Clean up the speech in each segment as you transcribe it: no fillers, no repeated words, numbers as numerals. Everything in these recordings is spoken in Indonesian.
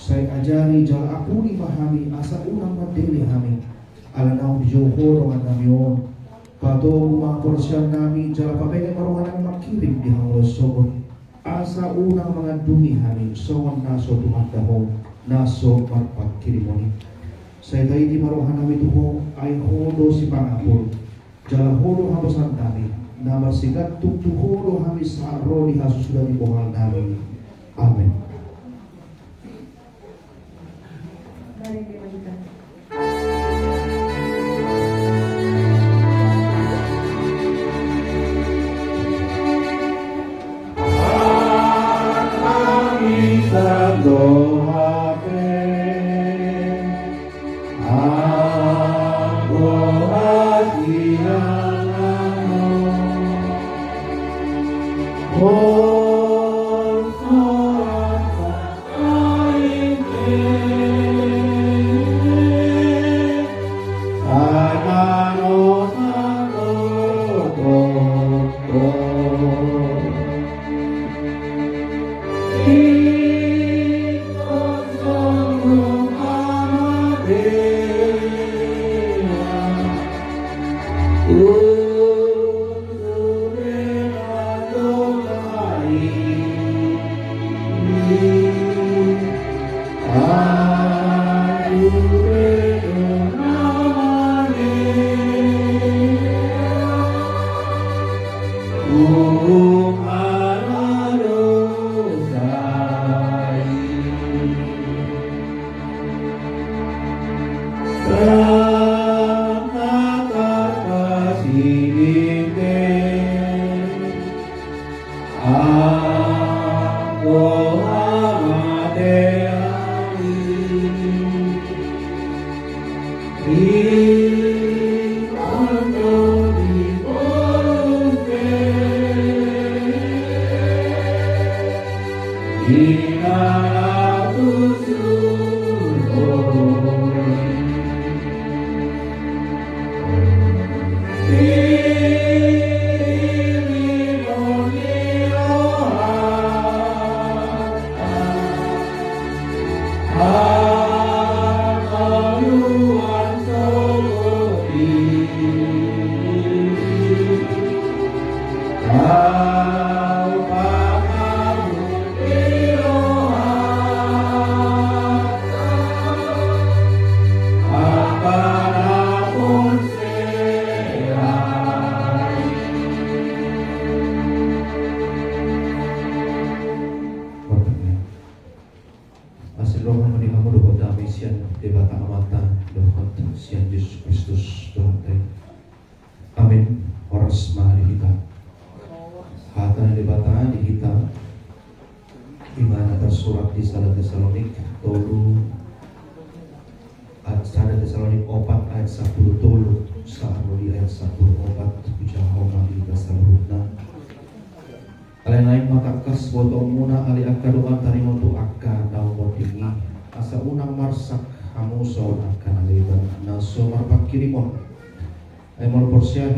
Saya ajari jala aku dipahami asa unang madili kami. Alanaw dijoho dengan namion. Pato mga porsyan nami jala papengen maruhanang makirim di hanglos sobot. Asa unang mga dumi kami sawan naso tumakdaho naso marpat kirimoni. Saya tayo di maruhan nami tuho ay hodo si pangapol. Jala hodo habasan kami. Na masigat tutuholo kami sa aro di hasusudan di buhal namin. Amen. Mari dilanjutkan.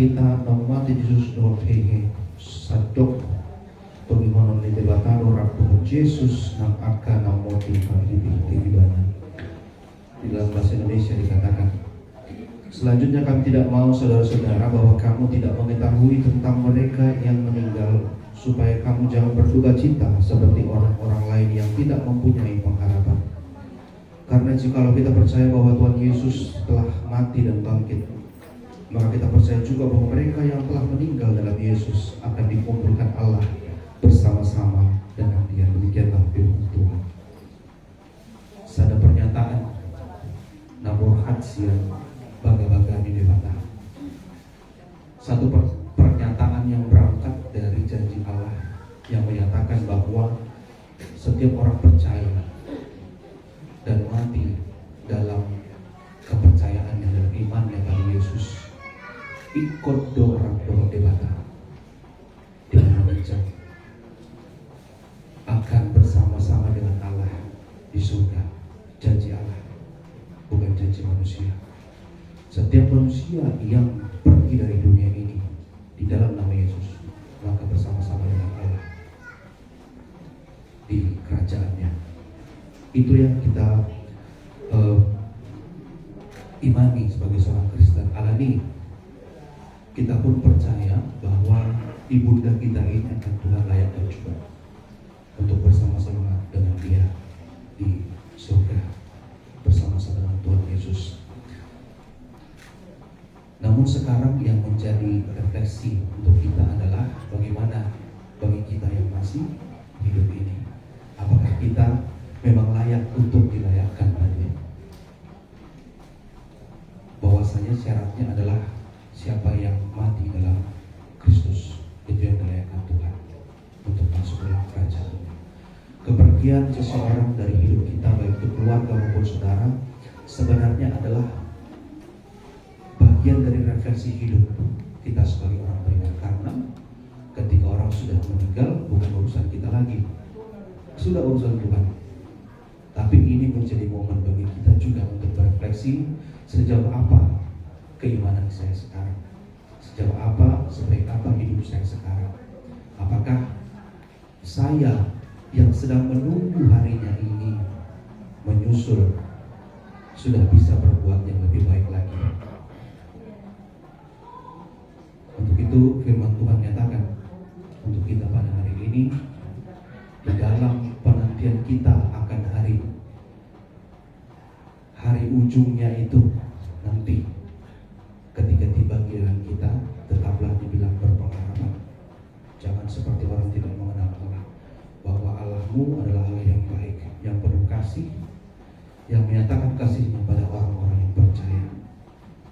Kita nomati Yesus doh hehe sadok pengimonon di debatado rapuh Yesus nang akan namoti di bana. Di dalam bahasa Indonesia dikatakan, selanjutnya kami tidak mau saudara-saudara bahwa kamu tidak mengetahui tentang mereka yang meninggal, supaya kamu jangan berduka cita seperti orang-orang lain yang tidak mempunyai pengharapan. Karena jikalau kita percaya bahwa Tuhan Yesus telah mati dan bangkit, maka kita percaya juga bahwa mereka yang telah meninggal dalam Yesus akan dikumpulkan Allah bersama-sama dengan Dia. Demikianlah firman Tuhan. Sada pernyataan namun hatsian baga-baga di debata. Satu pernyataan yang berangkat dari janji Allah yang menyatakan bahwa setiap orang percaya dan mati dalam kepercayaannya dan imannya pada Yesus ikut dorang debata dengan bijak akan bersama-sama dengan Allah di surga. Janji Allah, bukan janji manusia. Setiap manusia yang pergi dari dunia ini di dalam nama Yesus, maka bersama-sama dengan Allah di kerajaannya. Itu yang kita imani sebagai seorang Kristen. Alani, kita pun percaya bahwa ibunda kita ini akan Tuhan layakkan juga untuk bersama-sama dengan Dia di surga, bersama-sama dengan Tuhan Yesus. Namun sekarang yang menjadi refleksi untuk kita adalah bagaimana bagi kita yang masih hidup ini, apakah kita memang layak untuk dilayakkan padanya? Bahwasanya syaratnya adalah siapa yang mati dalam Kristus, itu yang dilayakkan Tuhan untuk masuk dalam kerajaan. Kepergian seseorang dari hidup kita, baik itu keluarga maupun saudara, sebenarnya adalah bagian dari refleksi hidup kita sebagai orang beriman. Karena ketika orang sudah meninggal, bukan urusan kita lagi, sudah urusan Tuhan. Tapi ini menjadi momen bagi kita juga untuk berefleksi, sejauh apa keimanan saya sekarang, sejauh apa, sebaik apa hidup saya sekarang. Apakah saya yang sedang menunggu harinya ini menyusul sudah bisa berbuat yang lebih baik lagi? Untuk itu firman Tuhan nyatakan untuk kita pada hari ini, di dalam penantian kita akan hari ujungnya itu nanti, ketika tiba giliran kita, tetaplah dibilang berpengharapan. Jangan seperti orang tidak mengenal Allah, bahwa Allahmu adalah Allah yang baik, yang penuh kasih, yang menyatakan kasihnya pada orang-orang yang percaya.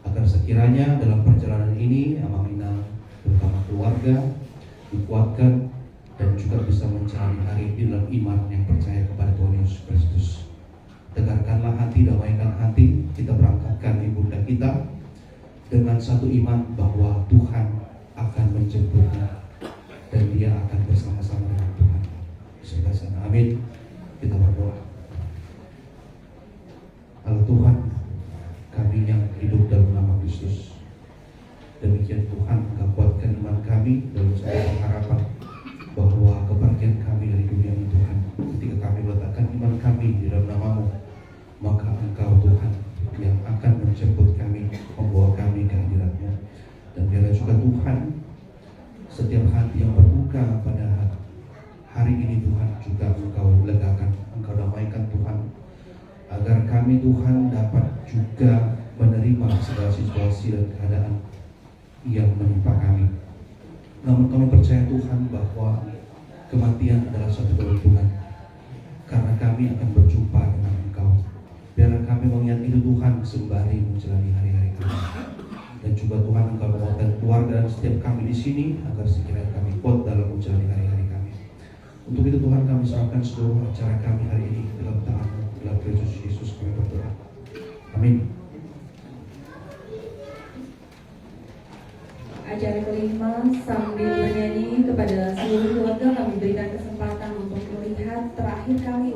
Agar sekiranya dalam perjalanan ini Amamina, terutama keluarga, dikuatkan dan juga bisa menjalani hari ini dalam iman yang percaya kepada Tuhan Yesus Kristus. Tegarkanlah hati, damaikan hati, kita berangkatkan ibunda kita dengan satu iman bahwa Tuhan akan menjemputnya dan dia akan bersama-sama dengan Tuhan di surga sana. Amin. Kita berdoa. Allah Tuhan, kami yang hidup dalam nama Kristus, demikian Tuhan, Engkau kuatkan iman kami dalam satu pengharapan bahwa kepergian kami dari dunia ini Tuhan, ketika kami meletakkan iman kami di dalam nama-Mu, maka Engkau Tuhan yang akan menjemput kami, membawa kami ke hadirat-Mu. Dan biarlah juga Tuhan, setiap hati yang berduka pada hari ini Tuhan, juga Engkau legakan, Engkau damaikan Tuhan, agar kami Tuhan dapat juga menerima segala situasi dan keadaan yang menimpa kami. Namun kami percaya Tuhan bahwa kematian adalah suatu keuntungan, karena kami akan berjumpa dengan Engkau. Biarlah kami mengingat itu Tuhan sembari menjalani hari-hari kami. Dan juga Tuhan, Engkau menguatkan keluarga dan setiap kami di sini, agar sekiranya kami kuat dalam menjalani hari-hari kami. Untuk itu Tuhan, kami serahkan seluruh acara kami hari ini dalam tangan-Mu, dalam Kristus Yesus kami berdoa. Amin. Acara kelima, sambil bernyanyi kepada seluruh keluarga, kami berikan kesempatan untuk melihat terakhir kali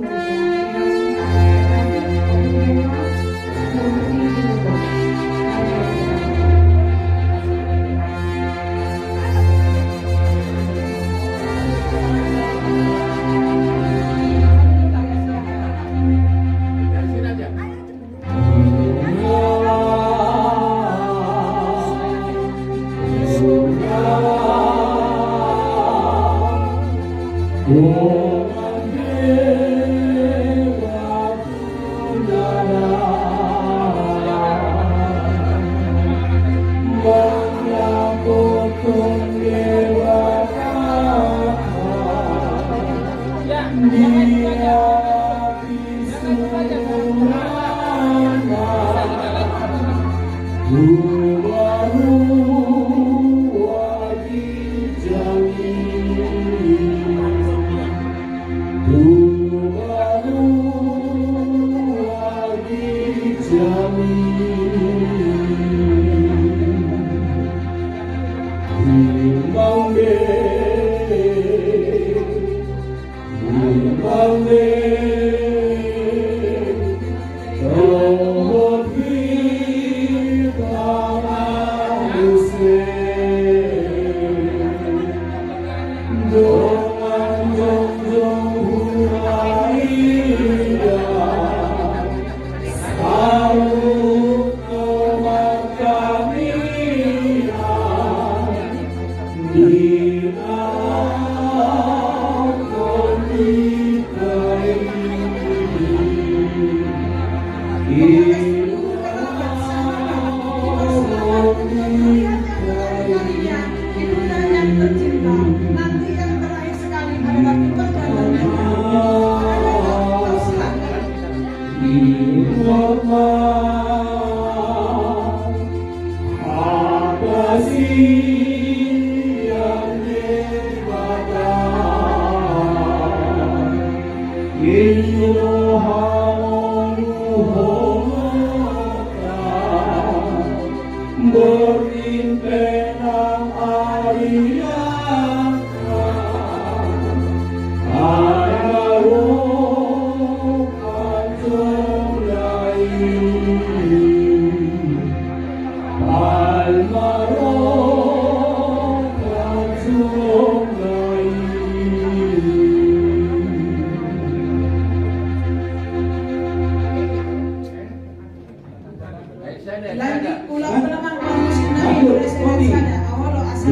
Lagi pulang naman ang musik namin sana. Awalo asa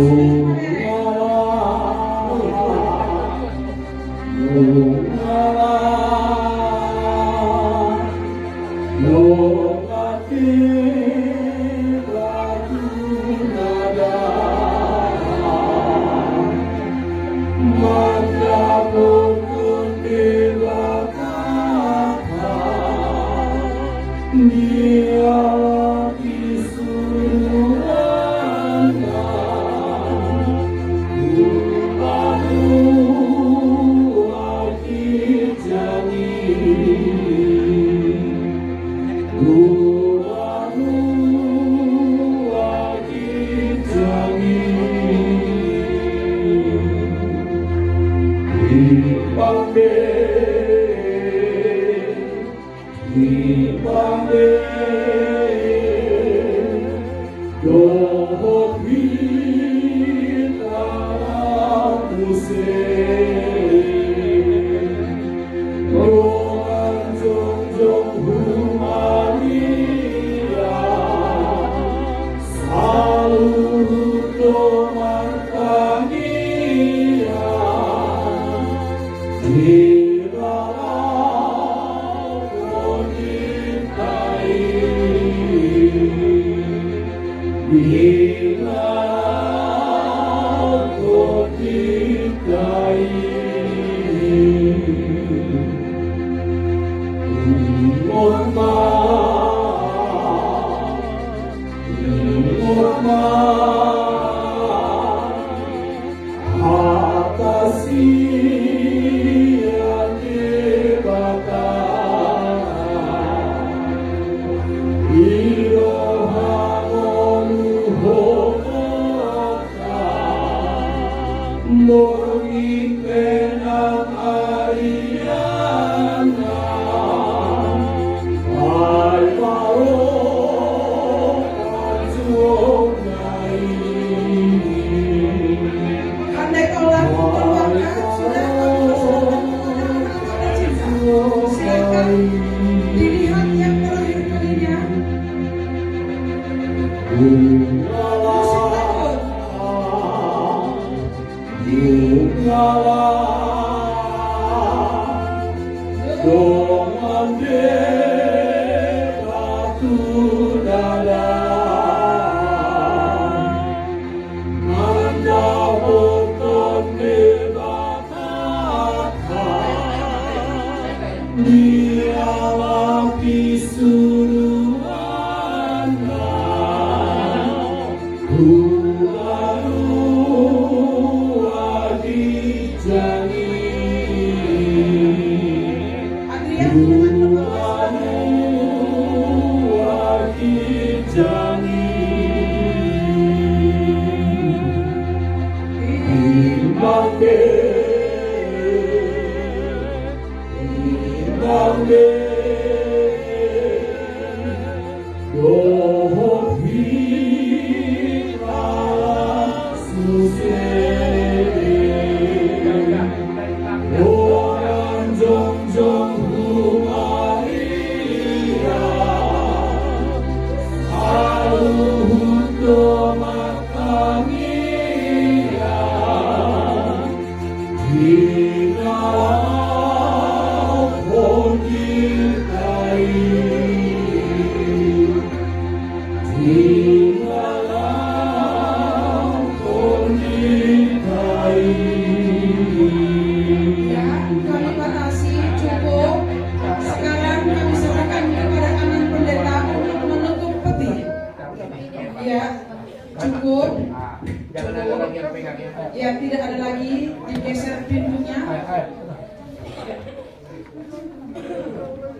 ya, tidak ada lagi digeser pintunya.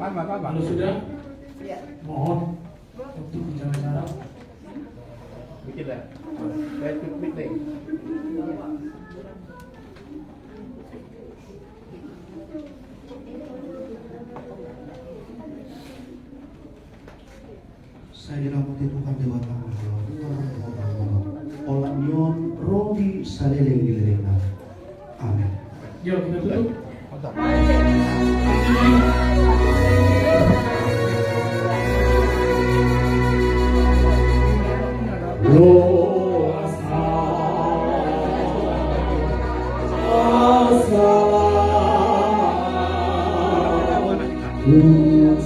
Kalau sudah, mohon untuk bicara-bicara. Saya dirahmati Tuhan Dewata Olam yon rodi saleleng dilelena. Amin. Yuk kita tutup.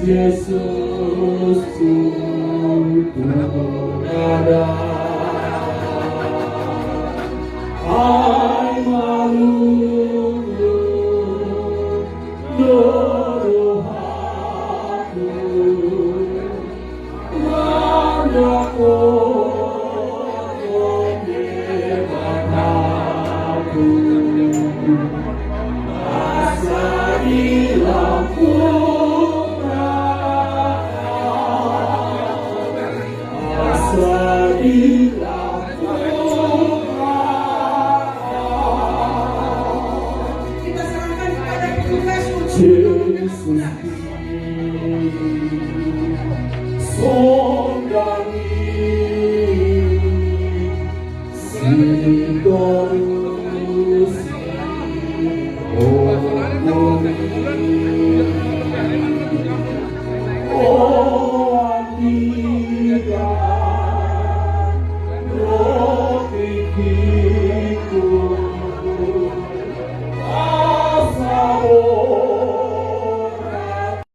Yesus Tuhan ada. Hai malu doaku manaku aku asa di lampu Kita serahkan kepada petugas untuk Yesus sondani sidorus oh